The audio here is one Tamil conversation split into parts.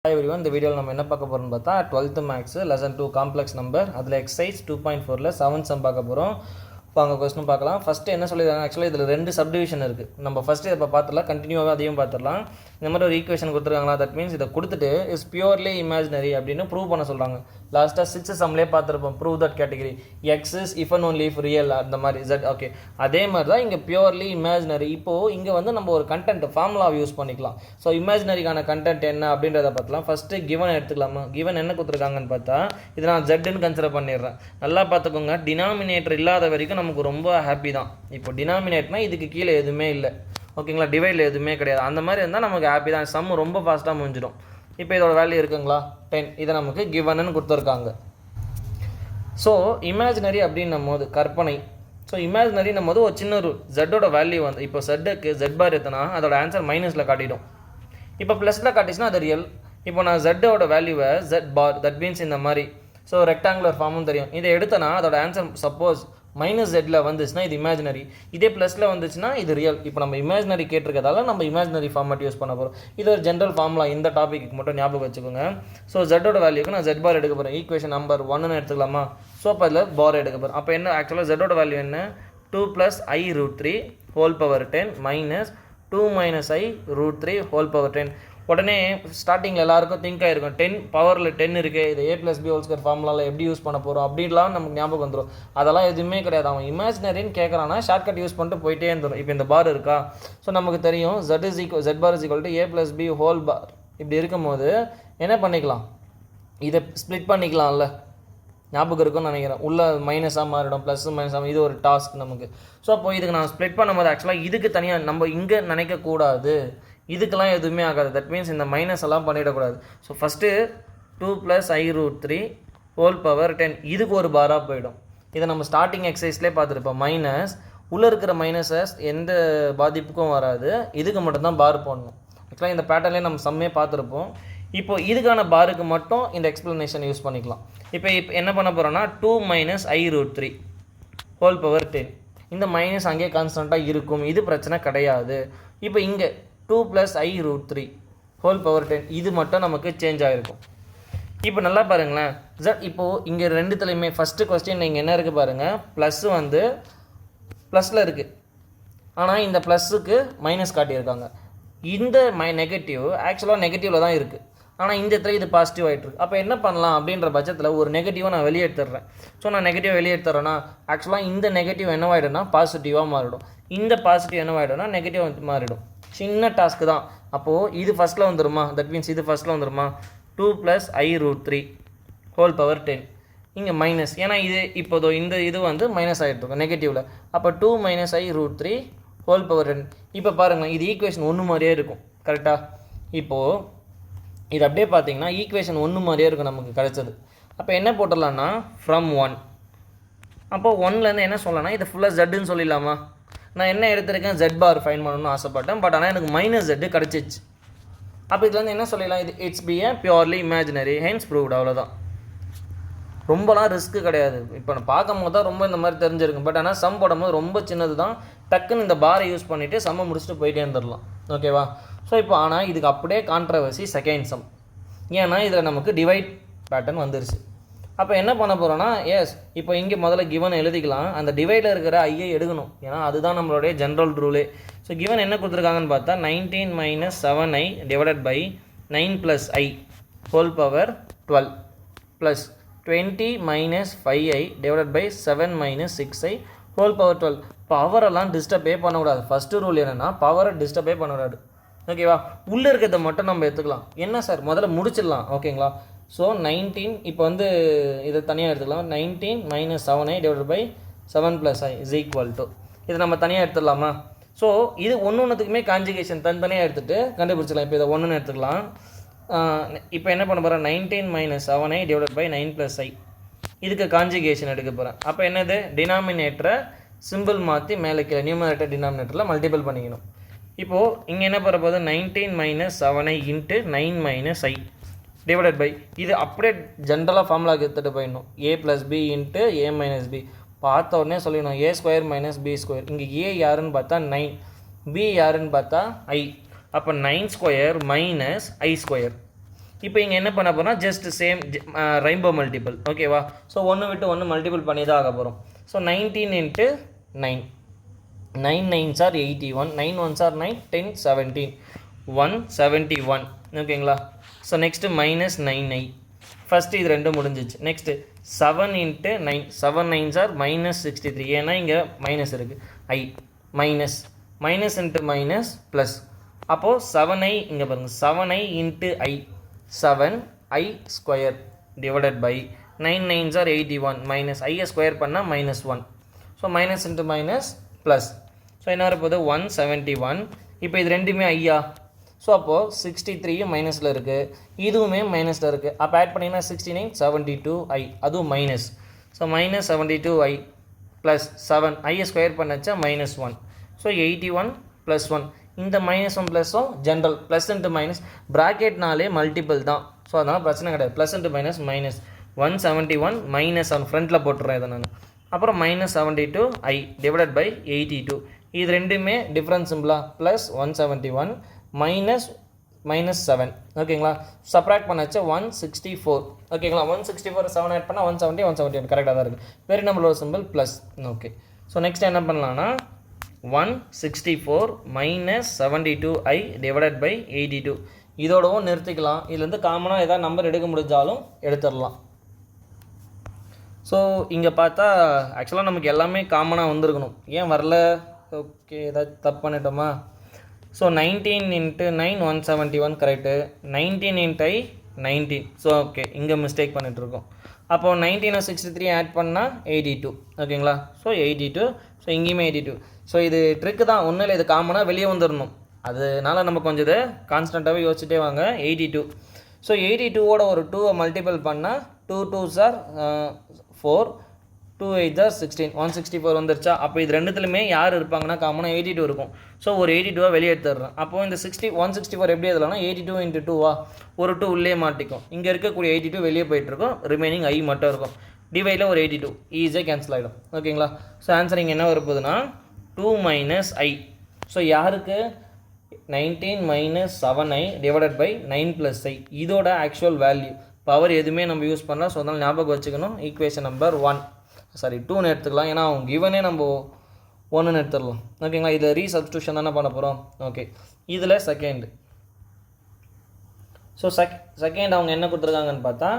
Hi everyone, இந்த வீடியோவில் நம்ம என்ன பார்க்க போகிறோம்னு பார்த்தா 12th maths lesson 2 complex number அதில் எக்ஸசைஸ் 2.4ல 7 சம் பார்க்க போகிறோம். இப்போ அங்கே கொஸ்டின் பார்க்கலாம். ஃபஸ்ட்டு என்ன சொல்லியிருக்காங்க, ஆக்சுவலாக இதில் 2 சப்டிவிஷன் இருக்குது. நம்ம ஃபஸ்ட்டு இதை பார்த்துடலாம், கண்டினியூவாக அதையும் பார்த்துடலாம். இந்த மாதிரி ஒரு ஈக்குவேஷன் கொடுத்துருக்காங்களா, தட் மீன்ஸ் இதை கொடுத்துட்டு இஸ் பியூர்லி இமேஜினரி அப்படின்னு ப்ரூவ் பண்ண சொல்கிறாங்க. லாஸ்ட்டாக 6 சம்லேயே பார்த்துருப்போம், prove that category X is if and only if real அந்த மாதிரி Z. ஓகே, அதே மாதிரி தான் இங்கே பியூர்லி இமேஜினரி. இப்போது இங்கே வந்து நம்ம ஒரு கண்டென்ட் ஃபார்முலாவை யூஸ் பண்ணிக்கலாம். ஸோ இமேஜினரிக்கான கண்டென்ட் என்ன அப்படின்றத பார்த்துலாம். ஃபஸ்ட்டு கிவன் எடுத்துக்கலாமா, கிவன் என்ன கொடுத்துருக்காங்கன்னு பார்த்தா இது நான் Zன்னு கன்சிடர் பண்ணிடுறேன். நல்லா பார்த்துக்கோங்க, டினாமினேட்டர் இல்லாத வரைக்கும் நமக்கு ரொம்ப ஹாப்பி தான். இப்போ டினாமினேட்னா இதுக்கு கீழே எதுவுமே இல்லை, ஓகேங்களா, டிவைடில் எதுவுமே கிடையாது. அந்த மாதிரி இருந்தால் நமக்கு ஹாப்பி தான், சம் ரொம்ப ஃபாஸ்ட்டாக முடிஞ்சிடும். இப்போ இதோட வேல்யூ இருக்குங்களா 10, இதை நமக்கு கிவன்னு கொடுத்துருக்காங்க. ஸோ இமேஜினரி அப்படின்னும் போது கற்பனை. ஸோ இமேஜினரின்னும் போது ஒரு சின்ன ரூல், ஜெட்டோட வேல்யூ வந்து இப்போ ஜெட்டுக்கு ஜெட் பார் எத்தனா அதோட ஆன்சர் மைனஸில் காட்டிடும். இப்போ ப்ளஸில் காட்டிச்சுன்னா அது ரியல். இப்போ நான் ஜெட்டோட வேல்யூவை ஜெட் பார், தட் மீன்ஸ் இந்த மாதிரி. ஸோ ரெக்டாங்குலர் ஃபார்மும் தெரியும். இதை எடுத்தனா அதோட ஆன்சர் சப்போஸ் மைனஸ் ஜெட்டில் வந்துச்சுன்னா இது இமேஜினரி, இதே ப்ளஸில் வந்துச்சுன்னா இது ரியல். இப்போ நம்ம இமேஜினரி கேட்டிருக்கதால நம்ம இமேஜினரி ஃபார்மேட் யூஸ் பண்ண போகிறோம். இது ஒரு ஜென்ரல் ஃபார்முலா, இந்த டாபிக்கு மட்டும் ஞாபகம் வச்சுக்கோங்க. ஸோ ஜெட்டோட வேல்யூக்கு நான் ஜெட் பார் எடுக்க போகிறேன். ஈக்குவேஷன் நம்பர் 1ன்னு எடுத்துக்கலாமா. ஸோ அப்போ அதில் பார் எடுக்க போகிறேன். அப்போ என்ன ஆக்சுவலாக ஜெட்டோட வேல்யூ என்ன, 2 + i√3 whole power 10 minus 2 - i√3 whole power 10. உடனே ஸ்டார்டிங்கில் எல்லாருக்கும் திங்க் ஆகிருக்கும், 10 பவரில் 10 இருக்குது, இது a+b² ஃபார்முலாவில் எப்படி யூஸ் பண்ண போகிறோம் அப்படின்லாம் நமக்கு ஞாபகம் வந்துடும். அதெல்லாம் எதுவுமே கிடையாது. அவன் இமேஜினரின்னு கேட்குறான்னா ஷார்ட்கட் யூஸ் பண்ணிட்டு போயிட்டே இருந்துடும். இப்போ இந்த பார் இருக்கா, ஸோ நமக்கு தெரியும் z பார் = a+b ஹோல் பார். இப்படி இருக்கும்போது என்ன பண்ணிக்கலாம், இதை ஸ்ப்ளிட் பண்ணிக்கலாம்ல, ஞாபகம் இருக்கும்னு நினைக்கிறேன். உள்ள மைனஸாக மாறிடும், ப்ளஸ் மைனஸாக, இது ஒரு டாஸ்க் நமக்கு. ஸோ அப்போ இதுக்கு நான் ஸ்ப்ளிட் பண்ணும்போது ஆக்சுவலாக இதுக்கு தனியாக நம்ம இங்கே நினைக்கக்கூடாது, இதுக்கெல்லாம் எதுவுமே ஆகாது. தட் மீன்ஸ் இந்த மைனஸ் எல்லாம் பண்ணிடக்கூடாது. So first 2 + i√3 whole power 10 இதுக்கு ஒரு பாராக போயிடும். இதை நம்ம ஸ்டார்டிங் எக்ஸசைஸ்லேயே பார்த்துருப்போம். மைனஸ் உள்ளே இருக்கிற மைனஸஸ் எந்த பாதிப்புக்கும் வராது, இதுக்கு மட்டும்தான் பார் போடணும். ஆக்சுவலாக இந்த பேட்டர்ன்லேயே நம்ம சம்மே பார்த்துருப்போம். இப்போ இதுக்கான பாருக்கு மட்டும் இந்த எக்ஸ்ப்ளனேஷன் யூஸ் பண்ணிக்கலாம். இப்போ என்ன பண்ண போகிறோன்னா 2 - i√3 ஹோல் பவர் 10. இந்த மைனஸ் அங்கேயே கான்ஸ்டண்ட்டாக இருக்கும், இது பிரச்சனை கிடையாது. இப்போ இங்கே 2 + i√3 ஹோல் பவர் 10 இது மட்டும் நமக்கு சேஞ்ச் ஆகிருக்கும். இப்போ நல்லா பாருங்களேன், இப்போது இங்கே ரெண்டுத்துலையுமே ஃபஸ்ட்டு கொஸ்டின் இங்கே என்ன இருக்குது பாருங்கள், ப்ளஸ்ஸு வந்து ப்ளஸில் இருக்குது, ஆனால் இந்த ப்ளஸ்ஸுக்கு மைனஸ் காட்டியிருக்காங்க. இந்த நெகட்டிவ் ஆக்சுவலாக நெகட்டிவில் தான் இருக்குது, ஆனால் இந்த இடத்துல இது பாசிட்டிவ் ஆகிட்டுருக்கு. அப்போ என்ன பண்ணலாம் அப்படின்ற பட்சத்தில் ஒரு நெகட்டிவாக நான் வெளியே எடுத்துடுறேன். ஸோ நான் நெகட்டிவ் வெளியே எடுத்துறேன்னா ஆக்சுவலாக இந்த நெகட்டிவ் என்னவாயிடும்னா பாசிட்டிவாக மாறிடும், இந்த பாசிட்டிவ் என்னவாயிடும்னா நெகட்டிவ் மாறிடும். சின்ன டாஸ்க்கு தான். அப்போது இது ஃபஸ்ட்டில் வந்துடுமா, தட் மீன்ஸ் இது ஃபஸ்ட்டில் வந்துடுமா, 2 + i√3 ஹோல் பவர் 10. இங்கே மைனஸ், ஏன்னா இது இப்போதோ இந்த இது வந்து மைனஸ் ஆகிட்டு நெகட்டிவில். அப்போ 2 - i√3 ஹோல் பவர் 10. இப்போ பாருங்கள், இது ஈக்குவேஷன் 1 மாதிரியே இருக்கும், கரெக்டாக. இப்போது இது அப்படியே பார்த்தீங்கன்னா ஈக்குவேஷன் 1 மாதிரியே இருக்கும் நமக்கு கிடைச்சது. அப்போ என்ன போட்டுடலான்னா ஃப்ரம் 1. அப்போது 1லேருந்து என்ன சொல்லலாம்னா இது ஃபுல்லாக ஜெட்டுன்னு சொல்லிடலாமா. நான் என்ன எடுத்திருக்கேன், ஜெட் பார் ஃபைன் பண்ணணும்னு ஆசைப்பட்டேன், பட் ஆனால் எனக்கு மைனஸ் ஜெட்டு கிடச்சிச்சு. அப்போ இதுலேருந்து என்ன சொல்லிடலாம், இது it's be a purely imaginary, hence proved. அவ்வளோதான், ரொம்பலாம் ரிஸ்க்கு கிடையாது. இப்போ நான் பார்க்கும் போது தான் ரொம்ப இந்த மாதிரி தெரிஞ்சிருக்கும், பட் ஆனால் சம் போடும்போது ரொம்ப சின்னது தான். டக்குன்னு இந்த பாரை யூஸ் பண்ணிவிட்டு சம்மை முடிச்சுட்டு போயிட்டே இருந்துடலாம், ஓகேவா. ஸோ இப்போ ஆனால் இதுக்கு அப்படியே கான்ட்ரவர்சி செகண்ட் சம், ஏன்னா இதில் நமக்கு டிவைட் பேட்டர்ன் வந்துருச்சு. அப்போ என்ன பண்ண போகிறோன்னா, எஸ் இப்போ இங்கே முதல்ல கிவன் எழுதிக்கலாம், அந்த டிவைடில் இருக்கிற ஐயை எடுக்கணும், ஏன்னா அதுதான் நம்மளுடைய ஜென்ரல் ரூலே. ஸோ கிவன் என்ன கொடுத்துருக்காங்கன்னு பார்த்தா 19 - 7i divided by 9 + i whole power 12 plus 20 - 5i divided by 7 - 6i whole power 12. பவரெல்லாம் டிஸ்டர்பே பண்ணக்கூடாது. ஃபஸ்ட்டு ரூல் என்னென்னா பவரை டிஸ்டர்பே பண்ணக்கூடாது, ஓகேவா. உள்ளே இருக்கிறத மட்டும் நம்ம எடுத்துக்கலாம். என்ன சார் முதல்ல முடிச்சிடலாம், ஓகேங்களா. ஸோ 19 இப்போ வந்து இதை தனியாக எடுத்துக்கலாம். 19 - 7i டிவைடட் பை 7 + i = இதை நம்ம தனியாக எடுத்துடலாமா. ஸோ இது ஒன்றுத்துக்குமே கான்ஜுகேஷன் தனித்தனியாக எடுத்துகிட்டு கண்டுபிடிச்சிடலாம். இப்போ இதை 1ன்னு எடுத்துக்கலாம். இப்போ என்ன பண்ண போகிறேன், 19 - 7i டிவைடட் பை 9 + i இதுக்கு கான்ஜுகேஷன் எடுக்க போகிறேன். அப்போ என்னது, டினாமினேட்டரை சிம்பிள் மாற்றி மேலே கீழே நியூமரேட்டர் டினாமினேட்டரில் மல்டிபிள் பண்ணிக்கணும். இப்போது இங்கே என்ன பண்ண போகுது, 19 - 7i × 9 - i டிவைடட் பை இது அப்படியே ஜென்ரலாக ஃபார்முலாக்கு எடுத்துகிட்டு போயிடணும், a+b × a - b. பார்த்த உடனே சொல்லிடணும் a² - b². இங்கே a யாருன்னு பார்த்தா 9, b யாருன்னு பார்த்தா i. அப்போ 9² - i². இப்போ இங்கே என்ன பண்ண போகிறோம், ஜஸ்ட் சேம் ரெயின்போ மல்டிபிள். ஓகேவா? ஸோ ஒன்று விட்டு ஒன்று மல்டிபிள் பண்ணி தான் ஆக போகிறோம். So 19 × 9, 9 9s are 81, 9 1s are 9, 10 17, 171. ஓகேங்களா? So next -9i. ஃபஸ்ட்டு இது ரெண்டும் முடிஞ்சிச்சு. Next 7 × 9, 7 9s are -63. ஏன்னா இங்கே மைனஸ் இருக்குது. i minus minus into minus plus. அப்போது 7i இங்கே பாருங்கள், 7i × i, 7i square divided by 9 9s are 81 minus ஐயை ஸ்கொயர் பண்ணால் -1. So minus into minus plus. So என்ன வரப்போகுது 171. இப்போ இது ரெண்டுமே ஐயா. ஸோ அப்போது 63 மைனஸில் இருக்குது, இதுவுமே மைனஸில் இருக்குது. அப்போ ஆட் பண்ணிங்கன்னா 69 72i, அதுவும் மைனஸ். ஸோ -72i ப்ளஸ் 7 ஐயை ஸ்கொயர் பண்ணச்சா -1. ஸோ 81 + 1. இந்த -1 ப்ளஸும் ஜென்ரல் ப்ளஸ் இன்ட்டு மைனஸ் ப்ராக்கெட்னாலே மல்டிபிள் தான். ஸோ அதனால் பிரச்சனை கிடையாது. ப்ளஸ் இன்ட்டு மைனஸ் மைனஸ் 171 -7 ஃப்ரண்ட்டில் போட்டுறேன் இதை நான். அப்புறம் -72i டிவைடட் பை 82. இது ரெண்டுமே டிஃப்ரென்ஸ் சிம்பிளா, ப்ளஸ் 171 -7. ஓகேங்களா? சப்ராக்ட் பண்ணாச்சு 164. ஓகேங்களா? 164 7 ஆட் பண்ணால் 170 171 கரெக்டாக தான் இருக்குது. வெரி நம்பரோட simple plus. Okay. So next என்ன பண்ணலான்னா 164 -72i டிவைடட் பை 82. இதோடவும் நிறுத்திக்கலாம். இதுலேருந்து காமனாக ஏதாவது நம்பர் எடுக்க முடிஞ்சாலும் எடுத்துடலாம். ஸோ இங்கே பார்த்தா ஆக்சுவலாக நமக்கு எல்லாமே காமனாக வந்திருக்கணும். ஏன் வரல? ஓகே, ஏதாச்சும் தப்பு பண்ணிட்டோமா? So 19 × 9 171 correct. 19 × i 19. So okay, இங்கே மிஸ்டேக் பண்ணிகிட்ருக்கோம். அப்போது 19 63 ஆட் பண்ணால் 82. ஓகேங்களா? ஸோ 82. ஸோ இங்கேயுமே 82. ஸோ இது ட்ரிக்கு தான், ஒன்றும் இல்லை, இது காமனாக வெளியே வந்துடணும். அதனால நம்ம கொஞ்சம் இதை கான்ஸ்டண்ட்டாகவே யோசிச்சுட்டே வாங்க. 82. ஸோ 82ஓட ஒரு 2 மல்டிபிள் பண்ணால் 2 2s are 4, 2 8s are 16, 164 வந்துருச்சா? அப்போ இது ரெண்டுத்துலையுமே யார் இருப்பாங்கன்னா காமனாக 82 இருக்கும். ஸோ ஒரு 82 வெளியே எடுத்துடுறேன். அப்போது இந்த 164 எப்படி எழுதலாம்னா 82 × 2 ஒரு 2 உள்ளே மாட்டிக்கும். இங்கே இருக்கக்கூடிய 82 வெளியே போயிட்டுருக்கும், ரிமைனிங் i மட்டும் இருக்கும். டிவைடில் ஒரு 82 ஈஸியாக கேன்சல் ஆகிடும். ஓகேங்களா? ஸோ ஆன்சர் இங்கே என்ன வரப்போகுதுன்னா 2 - i. ஸோ யாருக்கு 19 - 7i டிவைடட் பை 9 + i. இதோட ஆக்சுவல் வேல்யூ பவர் எதுவுமே நம்ம யூஸ் பண்ணலாம். ஸோ அதனால் ஞாபகம் வச்சுக்கணும். ஈக்குவேஷன் நம்பர் 1, சாரி 2ன்னு எடுத்துக்கலாம். ஏன்னா அவங்க கிவனே நம்ம 1ன்னு எடுத்துடலாம். ஓகேங்களா? இதில் ரீசப்ஸ்டியூஷன் தானே பண்ண போகிறோம். ஓகே, இதில் செகண்ட். ஸோ செகண்ட் அவங்க என்ன கொடுத்துருக்காங்கன்னு பார்த்தா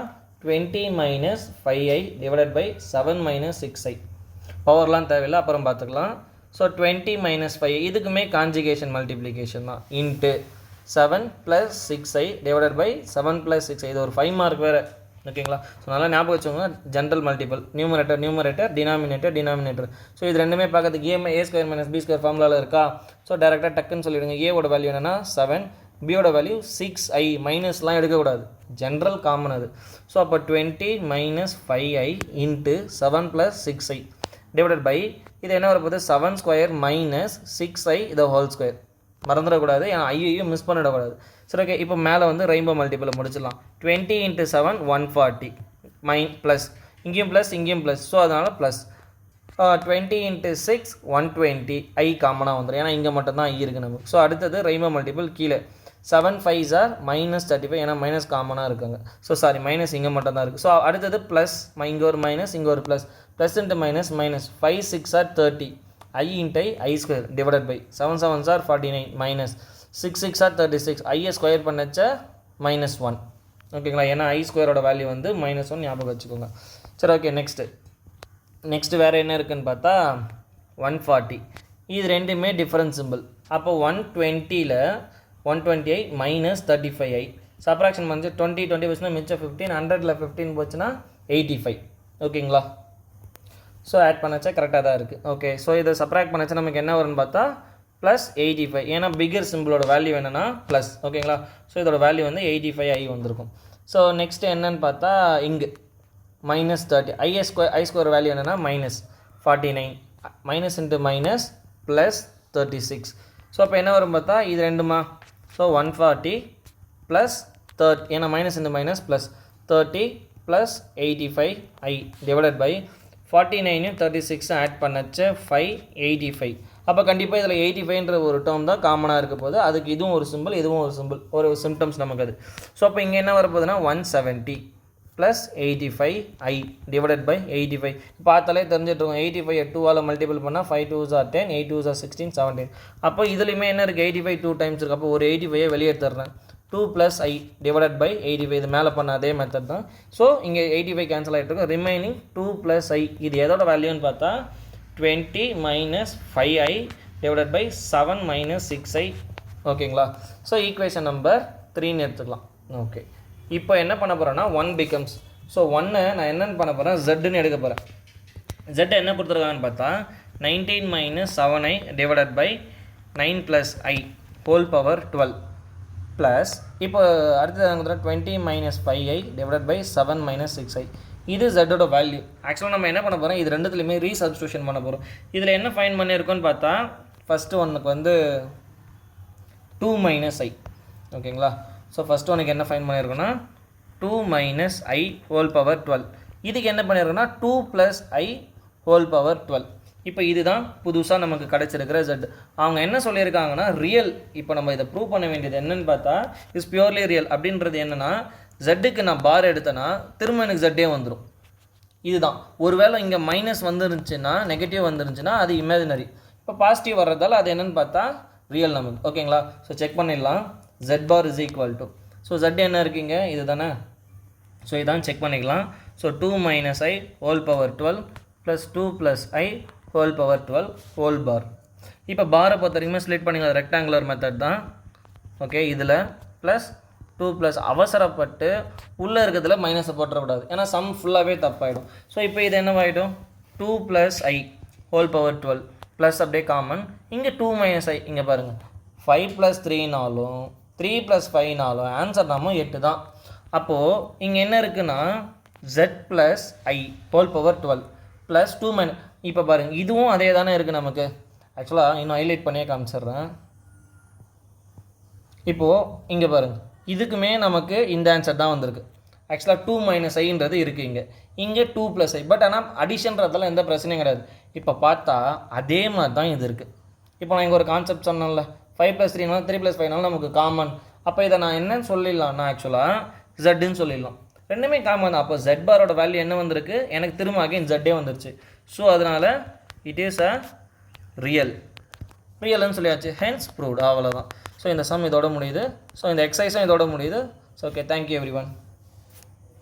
20 - 5i டிவைடட் பை 7 - 6i. பவர்லாம் தேவையில்லை, அப்புறம் பார்த்துக்கலாம். ஸோ 20 - 5 இதுக்குமே கான்ஜுகேஷன் மல்டிப்ளிகேஷன் தான். Into 7 + 6i divided by 7 + 6i. இது ஒரு 5 மார்க் வேறு. ஓகேங்களா? ஸோ நல்லா ஞாபகம் வச்சுக்கோங்க. General multiple, numerator denominator. So இது ரெண்டுமே பார்க்கறதுக்கு a² - b² ஃபார்முலாவில் இருக்கா? ஸோ டேரெக்டாக டக்குன்னு சொல்லிவிடுங்க. ஏவோட வேல்யூ என்னென்னா 7, பியோட வேல்யூ 6i. மைனஸ்லாம் எடுக்கக்கூடாது, ஜென்ரல் காமன் அது. ஸோ அப்போ 20 - 5i into 7 + 6i divided by இது என்ன வரப்போகுது 7² - 6i இதை ஹோல் ஸ்கொயர். மறந்துடக்கூடாது, ஏன்னா ஐயையும் மிஸ் பண்ணிடக்கூடாது. சரி, ஓகே. இப்போ மேலே வந்து ரெயின்போ மல்டிபிளை முடிச்சிடலாம். 20 × 7 140 ப்ளஸ் இங்கேயும் ப்ளஸ் இங்கேயும் ப்ளஸ். ஸோ அதனால் ப்ளஸ் 20 × 6 120 i காமனாக வந்துடும், ஏன்னா இங்கே மட்டும்தான் i இருக்குது நமக்கு. ஸோ அடுத்தது ரெயின்போ மல்டிபிள் கீழே 7 5s are -35, ஏன்னா மைனஸ் காமனாக இருக்காங்க. ஸோ சாரி, மைனஸ் இங்கே மட்டும் தான் இருக்குது. ஸோ அடுத்தது ப்ளஸ், இங்கே ஒரு மைனஸ் இங்கே ஒரு plus, plus into minus minus 5 6 are 30 i × i² divided by 7 7s are 49 minus 6 6 are 36 ஐயை ஸ்கொயர் பண்ணச்ச -1. ஓகேங்களா? ஏன்னா i² வேல்யூ வந்து -1 ஞாபகம் வச்சுக்கோங்க. சரி, ஓகே. நெக்ஸ்ட்டு வேறு என்ன இருக்குதுன்னு பார்த்தா 140. இது ரெண்டுமே டிஃபரன்ஸ் சிம்பிள். அப்போ 120ல் 120i - 35i சப்ராக்ஷன் வந்து 20 20 போச்சுன்னா மிச்சம் 15, 100ல் 15 போச்சுன்னா 85. ஓகேங்களா? ஸோ ஆட் பண்ணச்சா கரெக்டாக தான் இருக்குது. ஓகே. ஸோ இதை சப்ராக்ட் பண்ணச்சா நமக்கு என்ன வரும்னு பார்த்தா +85, ஏன்னா பிகர் சிம்பிளோட வேல்யூ என்னென்னா ப்ளஸ். ஓகேங்களா? ஸோ இதோட வேல்யூ வந்து 85i வந்திருக்கும். ஸோ நெக்ஸ்ட்டு என்னன்னு பார்த்தா இங்கே -30 i² வேல்யூ என்னென்னா -49 minus into minus plus 36. So அப்போ என்ன வரும் பார்த்தா இது ரெண்டுமா. ஸோ 140 + 30, ஏன்னா minus into minus plus 30 + 85i divided by 49 36 add பண்ணச்சு 585. அப்போ கண்டிப்பாக இதில் 85ன்ற ஒரு டேர்ம் தான் காமனாக இருக்க போகுது. அதுக்கு இதுவும் ஒரு சிம்பிள், இதுவும் ஒரு சிம்பிள், ஒரு சிம்டம்ஸ் நமக்கு அது. ஸோ அப்போ இங்கே என்ன வரப்போகுதுன்னா 170 ப்ளஸ் 85i டிவைடட் பை 85. பார்த்தாலே தெரிஞ்சிட்ருக்கோம், 85 2ஆல் மல்டிபிள் பண்ணால் 5 2s are 10, 8 2s are 16, 17. அப்போ இதுலையுமே என்ன இருக்குது, 85 2 டைம்ஸ் இருக்குது. அப்போ ஒரு 85ஐ வெளியே எடுத்துடுறேன். 2 + i டிவைடட் பை 85. இது மேலே பண்ண அதே மெத்தட் தான். ஸோ இங்கே 85 கேன்சல் ஆகிட்டு இருக்கும். Remaining 2 + i. இது எதோட வேல்யூன்னு பார்த்தா 20 - 5i டிவைடட் பை 7 - 6i. ஓகேங்களா? ஸோ ஈக்குவேஷன் நம்பர் 3ன்னு எடுத்துக்கலாம். ஓகே, இப்போ என்ன பண்ண போகிறேன்னா 1 becomes. ஸோ 1 நான் என்னென்னு பண்ண போகிறேன், ஜெட்டுன்னு எடுக்க போகிறேன். ஜெட் என்ன கொடுத்துருக்காங்கன்னு பார்த்தா 19 - 7i divided by 9 + i whole power 12 plus இப்போ அடுத்தது 20 - 5i டிவைடட் பை 7 - 6i. இது ஜெட்டோட வேல்யூ. ஆக்சுவலாக நம்ம என்ன பண்ண போகிறோம், இது ரெண்டுத்துலையுமே ரீசப்ஸ்டியூஷன் பண்ண போகிறோம். இதில் என்ன ஃபைன் பண்ணியிருக்கோன்னு பார்த்தா ஃபஸ்ட்டு ஒன்றுக்கு வந்து 2 - i. ஓகேங்களா? ஸோ ஃபஸ்ட்டு ஒன்றுக்கு என்ன ஃபைன் பண்ணியிருக்கோன்னா 2 - i ஹோல் பவர் 12. இதுக்கு என்ன பண்ணியிருக்கோன்னா 2 + i ஹோல் பவர் 12. இப்போ இதுதான் புதுசாக நமக்கு கிடச்சிருக்கிற ஜெட். அவங்க என்ன சொல்லியிருக்காங்கன்னா ரியல். இப்போ நம்ம இதை ப்ரூவ் பண்ண வேண்டியது என்னன்னு பார்த்தா இஸ் பியூர்லி ரியல். அப்படின்றது என்னென்னா ஜெட்டுக்கு நான் பார் எடுத்தேன்னா திரும்ப எனக்கு ஜெட்டே வந்துடும். இதுதான். ஒருவேளை இங்கே மைனஸ் வந்துருந்துச்சுன்னா, நெகட்டிவ் வந்துருந்துச்சுன்னா அது இமேஜினரி. இப்போ பாசிட்டிவ் வர்றதால அது என்னென்னு பார்த்தா ரியல் நமக்கு. ஓகேங்களா? ஸோ செக் பண்ணிடலாம். z bar is equal to, so z என்ன இருக்குங்க, இது தானே. ஸோ இதான் செக் பண்ணிக்கலாம். So 2 - i whole power 12 plus 2 + i whole power 12 whole bar. இப்போ பாரை பொறுத்த வரைக்கும் ஸ்ப்ளிட் பண்ணிக்கலாம், ரெக்டாங்குலர் மெத்தட் தான். ஓகே, இதில் ப்ளஸ் 2 + அவசரப்பட்டு உள்ளே இருக்கிறதுல மைனஸை போட்டுறக்கூடாது, ஏன்னா சம் ஃபுல்லாகவே தப்பாயிடும். ஸோ இப்போ இது என்னவாயிடும் 2 + i ஹோல் பவர் 12 ப்ளஸ் அப்படியே காமன். இங்கே 2 - i இங்கே பாருங்கள் 5 + 3னாலும் 3 + 5னாலும் ஆன்சர் நம்ம 8 தான். அப்போது இங்கே என்ன இருக்குன்னா z + i whole power 12 plus 2 இப்போ பாருங்கள் இதுவும் அதே தானே இருக்குது நமக்கு. ஆக்சுவலாக இன்னும் ஹைலைட் பண்ணியே காமிச்சிட்றேன். இப்போது இங்கே பாருங்கள் இதுக்குமே நமக்கு இந்த ஆன்சர் தான் வந்திருக்கு. ஆக்சுவலாக 2 - iன்றது இருக்குது இங்கே 2 + i. பட் ஆனால் அடிஷன்றதெல்லாம் எந்த பிரச்சனையும் கிடையாது. இப்போ பார்த்தா அதே மாதிரி தான் இது இருக்குது. இப்போ நான் இங்கே ஒரு கான்செப்ட் சொன்னேன்ல, 5 + 3 3 + 5 நமக்கு காமன். அப்போ இதை நான் என்னன்னு சொல்லிடலாம்னா ஆக்சுவலாக ஜெட்டுன்னு சொல்லிடலாம். ரெண்டுமே காமன் தான். அப்போ ஜெட் பாரோட வேல்யூ என்ன வந்திருக்கு, எனக்கு திரும்ப அகைன் ஜெட்டே வந்துருச்சு. ஸோ அதனால் இட் இஸ் அ ரியல்னு சொல்லியாச்சு. Hence proved. அவ்வளோதான். ஸோ இந்த சம் இதோட முடியுது. ஸோ இந்த எக்ஸசைஸும் இதோட முடியுது. So okay, thank you every one.